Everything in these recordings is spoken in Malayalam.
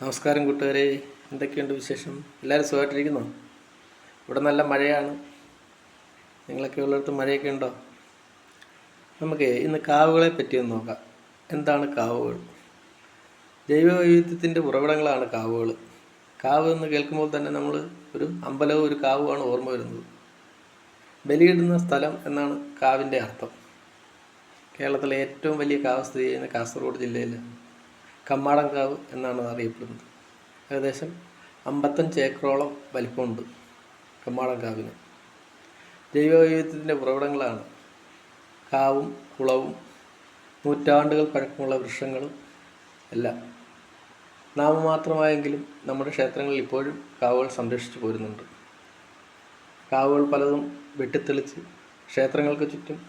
നമസ്കാരം കൂട്ടുകാരെ, എന്തൊക്കെയുണ്ട് വിശേഷം? എല്ലാവരും സുഖമായിട്ടിരിക്കുന്നോ? ഇവിടെ നല്ല മഴയാണ്. നിങ്ങളൊക്കെ ഉള്ളിടത്ത് മഴയൊക്കെ ഉണ്ടോ? നമുക്ക് ഇന്ന് കാവുകളെ പറ്റിയൊന്ന് നോക്കാം. എന്താണ് കാവുകൾ? ജൈവവൈവിധ്യത്തിൻ്റെ ഉറവിടങ്ങളാണ് കാവുകൾ. കാവ് എന്ന് കേൾക്കുമ്പോൾ തന്നെ നമ്മൾ ഒരു അമ്പലവും ഒരു കാവുമാണ് ഓർമ്മ വരുന്നത്. ബലിയിടുന്ന സ്ഥലം എന്നാണ് കാവിൻ്റെ അർത്ഥം. കേരളത്തിലെ ഏറ്റവും വലിയ കാവ് സ്ഥിതി ചെയ്യുന്ന കാസർഗോഡ് ജില്ലയിൽ കമ്മാടൻകാവ് എന്നാണ് അറിയപ്പെടുന്നത്. ഏകദേശം 55 ഏക്കറോളം വലിപ്പമുണ്ട് കമ്മാടൻകാവിന്. ജൈവവൈവിധ്യത്തിൻ്റെ ഉറവിടങ്ങളാണ് കാവും കുളവും നൂറ്റാണ്ടുകൾ പഴക്കമുള്ള വൃക്ഷങ്ങളും എല്ലാം. നാമമാത്രമായെങ്കിലും നമ്മുടെ ക്ഷേത്രങ്ങളിൽ ഇപ്പോഴും കാവുകൾ സംരക്ഷിച്ചു പോരുന്നുണ്ട്. കാവുകൾ പലതും വെട്ടിത്തെളിച്ച് ക്ഷേത്രങ്ങൾക്ക് ചുറ്റും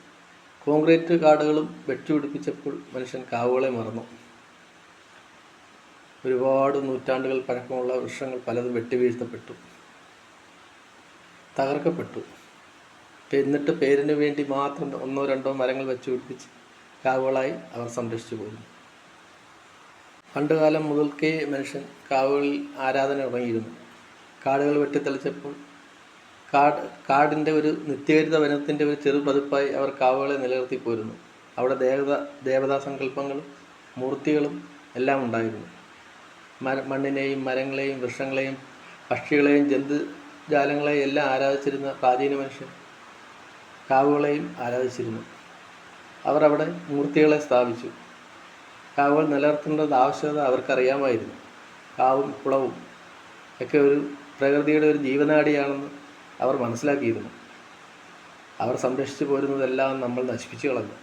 കോൺക്രീറ്റ് കാടുകളും വെട്ടിപിടിപ്പിച്ചപ്പോൾ മനുഷ്യൻ കാവുകളെ മറന്നു. ഒരുപാട് നൂറ്റാണ്ടുകൾ പഴക്കമുള്ള വൃക്ഷങ്ങൾ പലതും വെട്ടിവീഴ്ത്തപ്പെട്ടു, തകർക്കപ്പെട്ടു. എന്നിട്ട് പേരിന് വേണ്ടി മാത്രം 1-2 മരങ്ങൾ വെച്ച് പിടിപ്പിച്ച് കാവുകളായി അവർ സംരക്ഷിച്ചു പോയിരുന്നു. പണ്ടുകാലം മുതൽക്കേ മനുഷ്യൻ കാവുകളിൽ ആരാധന തുടങ്ങിയിരുന്നു. കാടുകൾ വെട്ടിത്തെളിച്ചപ്പോൾ കാടിൻ്റെ ഒരു നിത്യഹരിത വനത്തിൻ്റെ ഒരു ചെറു പതിപ്പായി അവർ കാവുകളെ നിലനിർത്തി പോരുന്നു. അവിടെ ദേവതാ സങ്കല്പങ്ങളും മൂർത്തികളും എല്ലാം ഉണ്ടായിരുന്നു. മണ്ണിനെയും മരങ്ങളെയും വൃക്ഷങ്ങളെയും പക്ഷികളെയും ജന്തുജാലങ്ങളെയും എല്ലാം ആരാധിച്ചിരുന്ന പ്രാചീന മനുഷ്യൻ കാവുകളെയും ആരാധിച്ചിരുന്നു. അവർ അവിടെ മൂർത്തികളെ സ്ഥാപിച്ചു. കാവുകൾ നിലനിർത്തേണ്ടത് ആവശ്യകത അവർക്കറിയാമായിരുന്നു. കാവും കുളവും ഒക്കെ ഒരു പ്രകൃതിയുടെ ഒരു ജീവനാഡിയാണെന്ന് അവർ മനസ്സിലാക്കിയിരുന്നു. അവർ സംരക്ഷിച്ചു പോരുന്നതെല്ലാം നമ്മൾ നശിപ്പിച്ചു കളഞ്ഞു.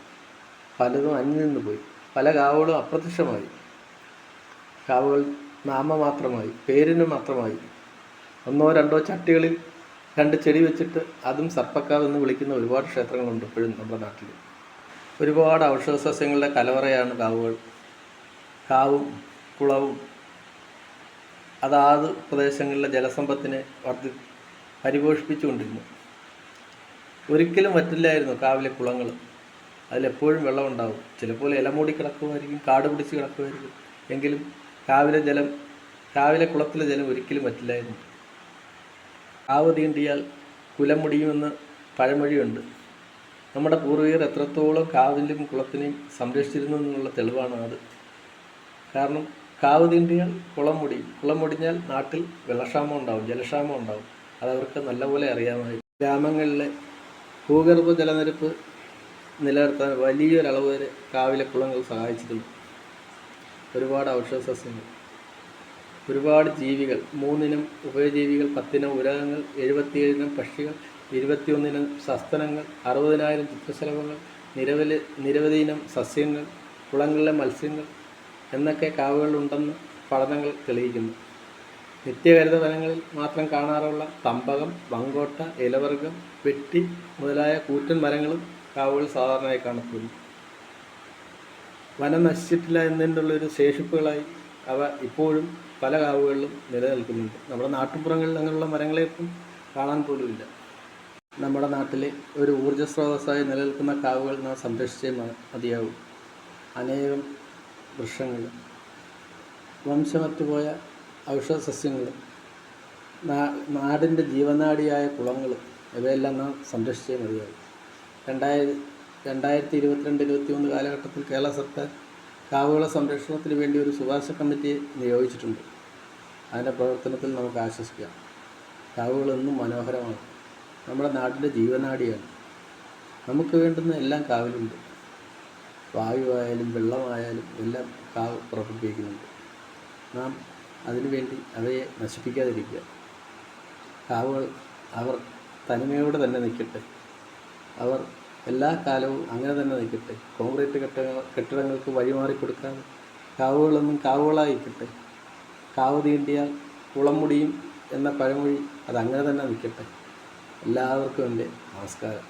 പലതും അന്യം നിന്ന് പോയി. പല കാവുകളും അപ്രത്യക്ഷമായി. കാവുകൾ നാമമാത്രമായി, പേരിന് മാത്രമായി. 1-2 ചട്ടികളിൽ 2 ചെടി വെച്ചിട്ട് അതും സർപ്പക്കാവ് എന്ന് വിളിക്കുന്ന ഒരുപാട് ക്ഷേത്രങ്ങളുണ്ട് ഇപ്പോഴും നമ്മുടെ നാട്ടിൽ. ഒരുപാട് ഔഷധ സസ്യങ്ങളുടെ കലവറയാണ് കാവുകൾ. കാവും കുളവും അതാത് പ്രദേശങ്ങളിലെ ജലസമ്പത്തിനെ പരിപോഷിപ്പിച്ചുകൊണ്ടിരുന്നു. ഒരിക്കലും വറ്റില്ലായിരുന്നു കാവിലെ കുളങ്ങൾ. അതിലെപ്പോഴും വെള്ളമുണ്ടാവും. ചിലപ്പോൾ ഇല മൂടി കിടക്കുമായിരിക്കും, കാട് പിടിച്ച് കിടക്കുമായിരിക്കും. എങ്കിലും കാവിലെ കുളത്തിലെ ജലം ഒരിക്കലും വറ്റില്ലായിരുന്നു. കാവ് തീണ്ടിയാൽ കുലം മുടിയുമെന്ന് പഴമൊഴിയുണ്ട്. നമ്മുടെ പൂർവികർ എത്രത്തോളം കാവിലും കുളത്തിനെയും സംരക്ഷിച്ചിരുന്നു എന്നുള്ള തെളിവാണ് അത്. കാരണം കാവ് തീണ്ടിയാൽ കുളം മുടിയും, കുളം മുടിഞ്ഞാൽ നാട്ടിൽ വെള്ളക്ഷാമം ഉണ്ടാവും, ജലക്ഷാമം ഉണ്ടാവും. അതവർക്ക് നല്ലപോലെ അറിയാമായിരുന്നു. ഗ്രാമങ്ങളിലെ ഭൂഗർഭ ജലനിരപ്പ് നിലനിർത്താൻ വലിയൊരളവ് വരെ കാവിലെ കുളങ്ങൾ സഹായിച്ചിരുന്നു. ഒരുപാട് ഔഷധ സസ്യങ്ങൾ, ഒരുപാട് ജീവികൾ, 3 ഇനം ഉഭയജീവികൾ, 10 ഇനം ഉരകങ്ങൾ, 77 ഇനം പക്ഷികൾ, 21 ഇനം സസ്തനങ്ങൾ, 60,000 ചിത്രശലഭങ്ങൾ, നിരവധി ഇനം സസ്യങ്ങൾ, കുളങ്ങളിലെ മത്സ്യങ്ങൾ എന്നൊക്കെ കാവുകളിലുണ്ടെന്ന് പഠനങ്ങൾ തെളിയിക്കുന്നു. നിത്യഹരിത വനങ്ങളിൽ മാത്രം കാണാറുള്ള തമ്പകം, വങ്കോട്ട, ഇലവർഗം, വെട്ടി മുതലായ കൂറ്റൻ മരങ്ങളും കാവുകളിൽ സാധാരണയായി കാണപ്പെടുന്നു. വനം നശിച്ചിട്ടില്ല എന്നതിൻ്റെയുള്ളൊരു ശേഷിപ്പുകളായി അവ ഇപ്പോഴും പല കാവുകളിലും നിലനിൽക്കുന്നുണ്ട്. നമ്മുടെ നാട്ടുപുറങ്ങളിൽ അങ്ങനെയുള്ള മരങ്ങളെ ഇപ്പം കാണാൻ പോലുമില്ല. നമ്മുടെ നാട്ടിലെ ഒരു ഊർജ്ജ സ്രോതസ്സായി നിലനിൽക്കുന്ന കാവുകൾ നാം സംരക്ഷിച്ചേ മതിയാവും. അനേകം വൃക്ഷങ്ങൾ, വംശമറ്റുപോയ ഔഷധ സസ്യങ്ങൾ, നാടിൻ്റെ ജീവനാഡിയായ കുളങ്ങൾ, ഇവയെല്ലാം നാം സംരക്ഷിച്ചേ മതിയാവും. 2022-23 കാലഘട്ടത്തിൽ കേരള സർക്കാർ കാവുകള സംരക്ഷണത്തിന് വേണ്ടി ഒരു ശുപാർശ കമ്മിറ്റിയെ നിയോഗിച്ചിട്ടുണ്ട്. അതിൻ്റെ പ്രവർത്തനത്തിൽ നമുക്ക് ആശ്വസിക്കാം. കാവുകളെന്നും മനോഹരമാണ്. നമ്മുടെ നാടിൻ്റെ ജീവനാഡിയാണ്. നമുക്ക് വേണ്ടുന്ന എല്ലാം കാവിലുണ്ട്. വായുവായാലും വെള്ളമായാലും എല്ലാം കാവ് പുറപ്പെടുവിക്കുന്നുണ്ട്. നാം അതിനുവേണ്ടി അവയെ നശിപ്പിക്കാതിരിക്കുക. കാവുകൾ അവർ തനിമയോടെ തന്നെ നിൽക്കട്ടെ. അവർ എല്ലാ കാലവും അങ്ങനെ തന്നെ നിൽക്കട്ടെ. കോൺക്രീറ്റ് കെട്ടിടങ്ങൾക്ക് വഴിമാറി കൊടുക്കാതെ കാവുകളൊന്നും കാവുകളായിരിക്കട്ടെ. കാവ് തീണ്ടിയാൽ കുളം മുടിയും എന്ന പഴമൊഴി അതങ്ങനെ തന്നെ നിൽക്കട്ടെ. എല്ലാവർക്കും എൻ്റെ നമസ്കാരം.